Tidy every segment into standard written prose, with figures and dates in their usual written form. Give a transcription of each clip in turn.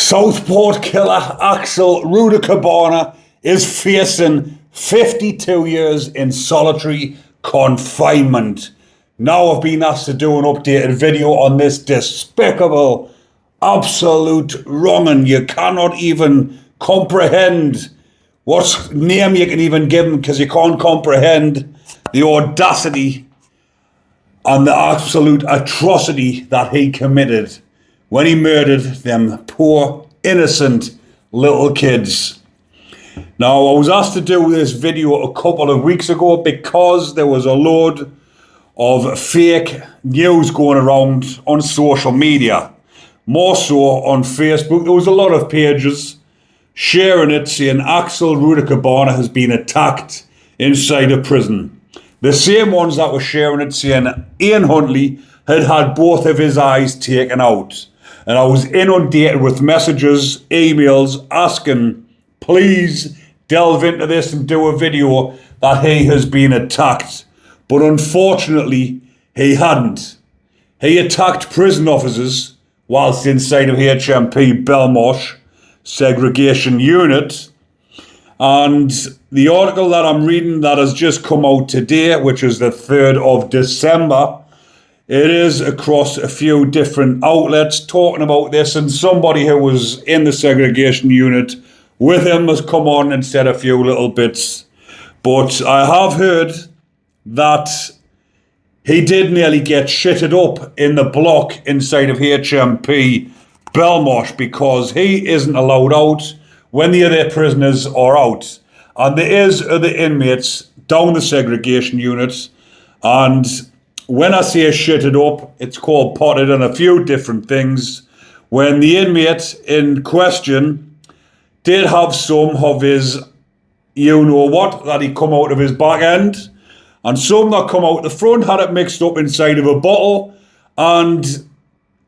Southport killer Axel Rudakubana is facing 52 years in solitary confinement. Now I've been asked to do an updated video on this despicable, absolute wronging. You cannot even comprehend what name you can even give him, because you can't comprehend the audacity and the absolute atrocity that he committed when he murdered them poor, innocent little kids. Now, I was asked to do this video a couple of weeks ago because there was a load of fake news going around on social media. More so on Facebook. There was a lot of pages sharing it, saying Axel Rudakubana has been attacked inside a prison. The same ones that were sharing it saying Ian Huntley had had both of his eyes taken out. And I was inundated with messages, emails asking, please delve into this and do a video that he has been attacked. But unfortunately, he hadn't. He attacked prison officers whilst inside of HMP Belmarsh Segregation Unit. And the article that I'm reading that has just come out today, which is the 3rd of December, it is across a few different outlets talking about this, and somebody who was in the segregation unit with him has come on and said a few little bits. But I have heard that he did nearly get shitted up in the block inside of HMP Belmarsh because he isn't allowed out when the other prisoners are out. And there is other inmates down the segregation unit, and when I say shitted up, it's called potted and a few different things. When the inmate in question did have some of his you-know-what that he come out of his back end, and some that come out the front had it mixed up inside of a bottle, and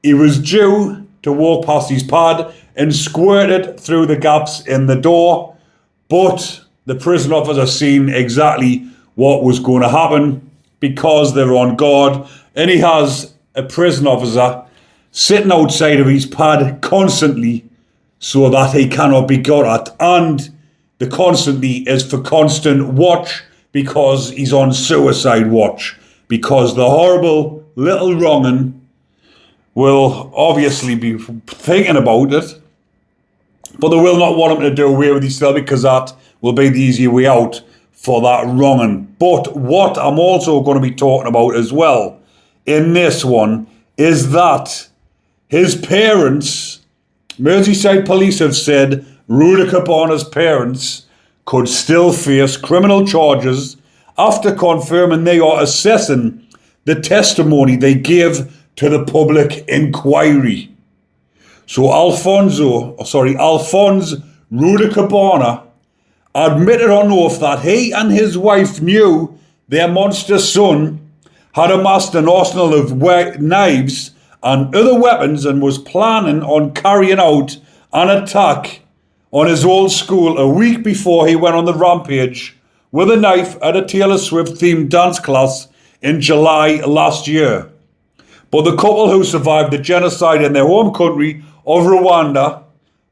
he was due to walk past his pad and squirt it through the gaps in the door, but the prison officer seen exactly what was going to happen because they're on guard, and he has a prison officer sitting outside of his pad constantly so that he cannot be got at, and the constantly is for constant watch because he's on suicide watch, because the horrible little wronging will obviously be thinking about it, but they will not want him to do away with himself because that will be the easy way out for that wronging. But what I'm also going to be talking about as well in this one is that his parents, Merseyside police have said Rudakubana's parents could still face criminal charges after confirming they are assessing the testimony they gave to the public inquiry. So Alphonse Rudakubana admitted on oath that he and his wife knew their monster son had amassed an arsenal of knives and other weapons and was planning on carrying out an attack on his old school a week before he went on the rampage with a knife at a Taylor Swift themed dance class in July last year. But the couple who survived the genocide in their home country of Rwanda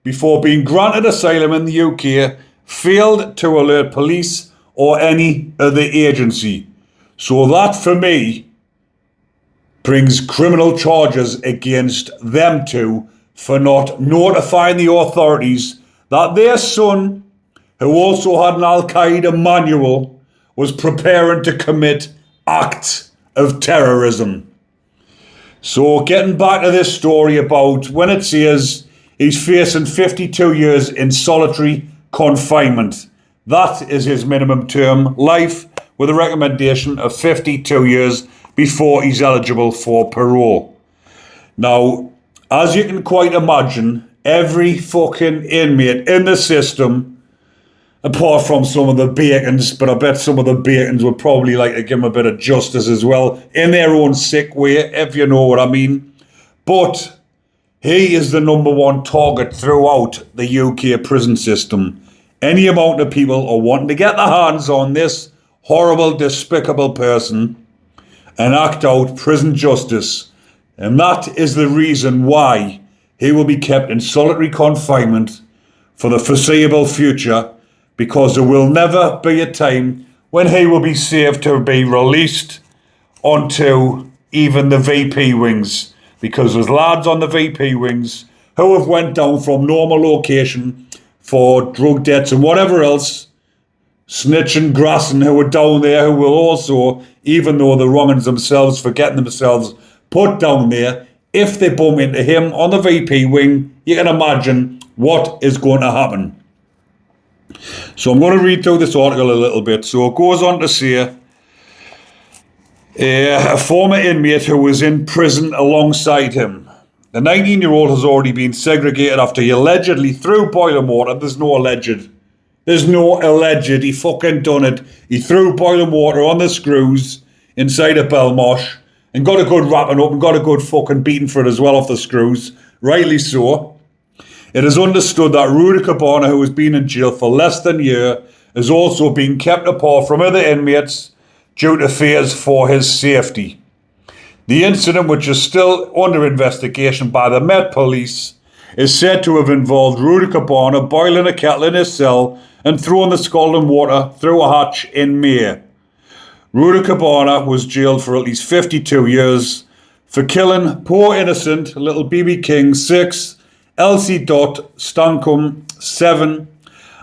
before being granted asylum in the UK failed to alert police or any other agency. So that, for me, brings criminal charges against them two for not notifying the authorities that their son, who also had an Al-Qaeda manual, was preparing to commit acts of terrorism. So getting back to this story about when it says he's facing 52 years in solitary confinement. That is his minimum term life, with a recommendation of 52 years before he's eligible for parole. Now, as you can quite imagine, every fucking inmate in the system, apart from some of the bacons, but I bet some of the bacons would probably like to give him a bit of justice as well, in their own sick way, if you know what I mean. But he is the number one target throughout the UK prison system. Any amount of people are wanting to get their hands on this horrible, despicable person and act out prison justice. And that is the reason why he will be kept in solitary confinement for the foreseeable future, because there will never be a time when he will be safe to be released onto even the VP wings, because there's lads on the VP wings who have went down from normal location for drug debts and whatever else, snitching, grassing, who are down there, who will also, even though they're wronging themselves for getting themselves put down there, if they bump into him on the VP wing, you can imagine what is going to happen. So I'm going to read through this article a little bit. So it goes on to say, a former inmate who was in prison alongside him. The 19-year-old has already been segregated after he allegedly threw boiling water. There's no alleged. There's no alleged. He fucking done it. He threw boiling water on the screws inside a Belmarsh and got a good wrapping up and got a good fucking beating for it as well off the screws. Rightly so. It is understood that Rudakubana, who has been in jail for less than a year, has also been kept apart from other inmates due to fears for his safety. The incident, which is still under investigation by the Met Police, is said to have involved Rudakubana boiling a kettle in his cell and throwing the scalding water through a hatch in May. Rudakubana was jailed for at least 52 years for killing poor innocent little BB King 6, Elsie Dot Stancombe 7,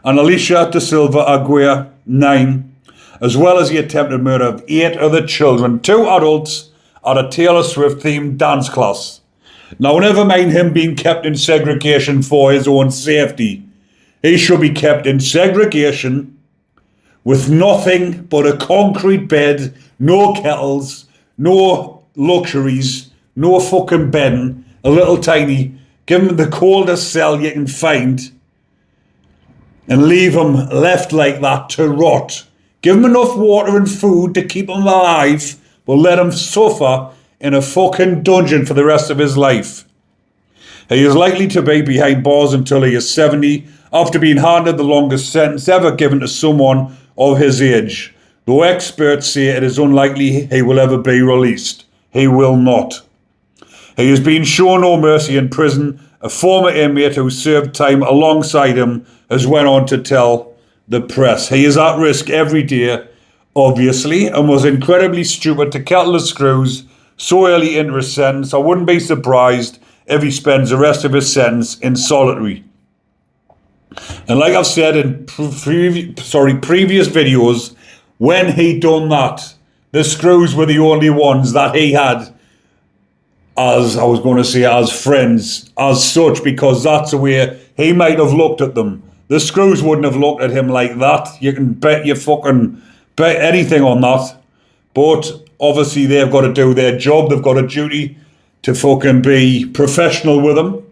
and Alicia De Silva Aguirre 9, as well as the attempted murder of 8 other children, 2 adults, at a Taylor Swift-themed dance class. Now, never mind him being kept in segregation for his own safety. He should be kept in segregation with nothing but a concrete bed, no kettles, no luxuries, no fucking bedding, a little tiny, give him the coldest cell you can find, and leave him left like that to rot. Give him enough water and food to keep him alive, but let him suffer in a fucking dungeon for the rest of his life. He is likely to be behind bars until he is 70, after being handed the longest sentence ever given to someone of his age, though experts say it is unlikely he will ever be released. He will not. He has been shown no mercy in prison. A former inmate who served time alongside him has went on to tell the press. He is at risk every day, obviously, and was incredibly stupid to kettle the screws so early into his sentence. I wouldn't be surprised if he spends the rest of his sentence in solitary. And like I've said in previous videos, when he done that, the screws were the only ones that he had as, I was going to say, as friends, as such, because that's the way he might have looked at them. The screws wouldn't have looked at him like that. You can bet anything on that. But obviously they've got to do their job. They've got a duty to fucking be professional with him,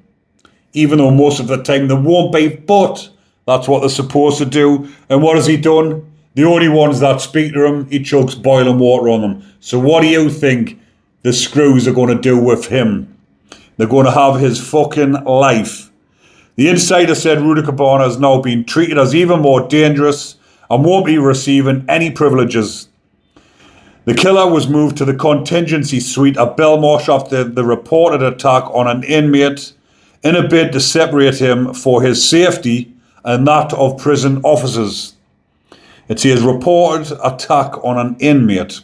even though most of the time they won't be. But that's what they're supposed to do. And what has he done? The only ones that speak to him, he chucks boiling water on them. So what do you think the screws are going to do with him? They're going to have his fucking life. The insider said Rudakubana has now been treated as even more dangerous and won't be receiving any privileges. The killer was moved to the contingency suite at Belmarsh after the reported attack on an inmate in a bid to separate him for his safety and that of prison officers. It says reported attack on an inmate.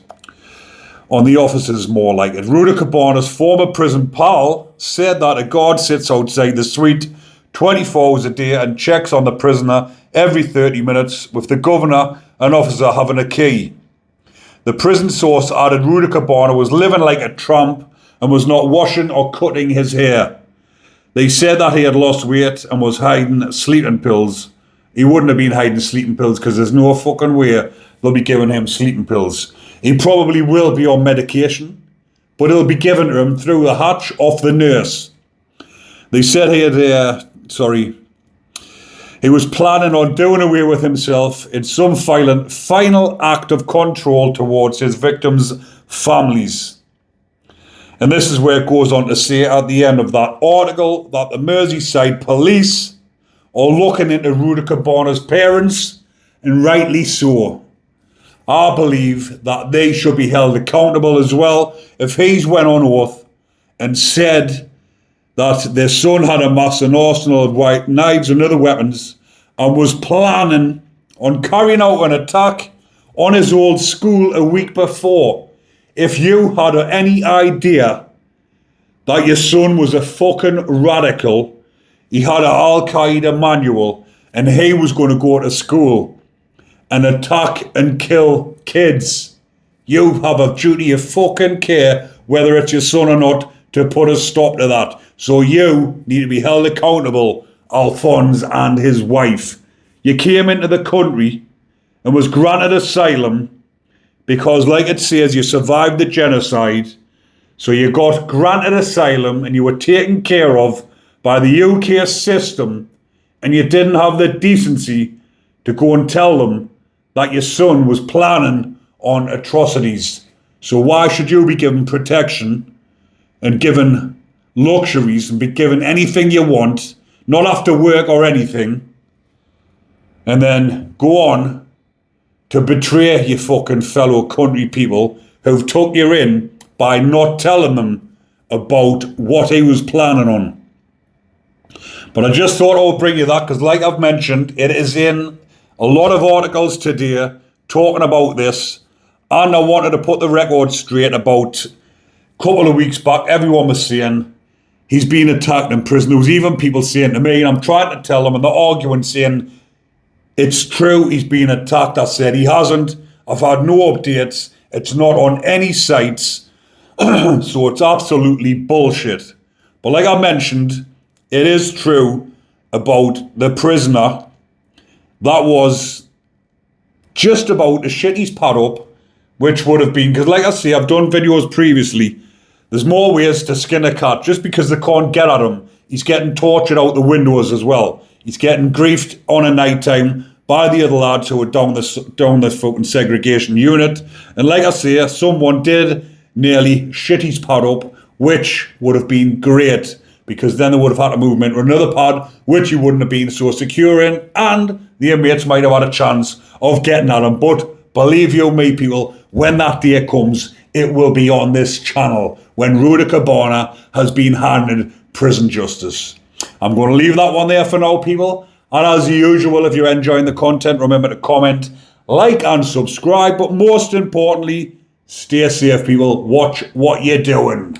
On the officers, more like it. Rudakubana's former prison pal said that a guard sits outside the suite 24 hours a day and checks on the prisoner every 30 minutes, with the governor and officer having a key. The prison source added Rudakubana was living like a tramp and was not washing or cutting his hair. They said that he had lost weight and was hiding sleeping pills. He wouldn't have been hiding sleeping pills because there's no fucking way they'll be giving him sleeping pills. He probably will be on medication, but it'll be given to him through the hatch off the nurse. They said he was planning on doing away with himself in some final act of control towards his victims' families. And this is where it goes on to say at the end of that article that the Merseyside police are looking into Rudakubana's parents, and rightly so. I believe that they should be held accountable as well if he's went on oath and said that their son had amassed an arsenal of knives and other weapons and was planning on carrying out an attack on his old school a week before. If you had any idea that your son was a fucking radical, he had an Al-Qaeda manual, and he was going to go to school and attack and kill kids, you have a duty of fucking care, whether it's your son or not, to put a stop to that. So you need to be held accountable, Alphonse and his wife. You came into the country and was granted asylum because, like it says, you survived the genocide. So you got granted asylum and you were taken care of by the UK system, and you didn't have the decency to go and tell them that your son was planning on atrocities. So why should you be given protection and given luxuries and be given anything you want, not after work or anything, and then go on to betray your fucking fellow country people who've took you in by not telling them about what he was planning on? But I just thought I would bring you that because, like I've mentioned, it is in a lot of articles today talking about this, and I wanted to put the record straight. About a couple of weeks back, everyone was saying he's been attacked in prison. There was even people saying to me, and I'm trying to tell them, and they're arguing, saying it's true, he's been attacked. I said he hasn't. I've had no updates. It's not on any sites. So it's absolutely bullshit. But like I mentioned, it is true about the prisoner that was just about to shit his pad up, which would have been, because like I say, I've done videos previously, there's more ways to skin a cat. Just because they can't get at him, he's getting tortured out the windows as well. He's getting griefed on a night time by the other lads who are down this fucking segregation unit. And like I say, someone did nearly shit his pad up, which would have been great, because then they would have had to move him into another pad, which he wouldn't have been so secure in, and the inmates might have had a chance of getting at him. But believe you me, people, when that day comes, it will be on this channel, when Rudakubana has been handed prison justice. I'm going to leave that one there for now, people. And as usual, if you're enjoying the content, remember to comment, like and subscribe. But most importantly, stay safe, people. Watch what you're doing.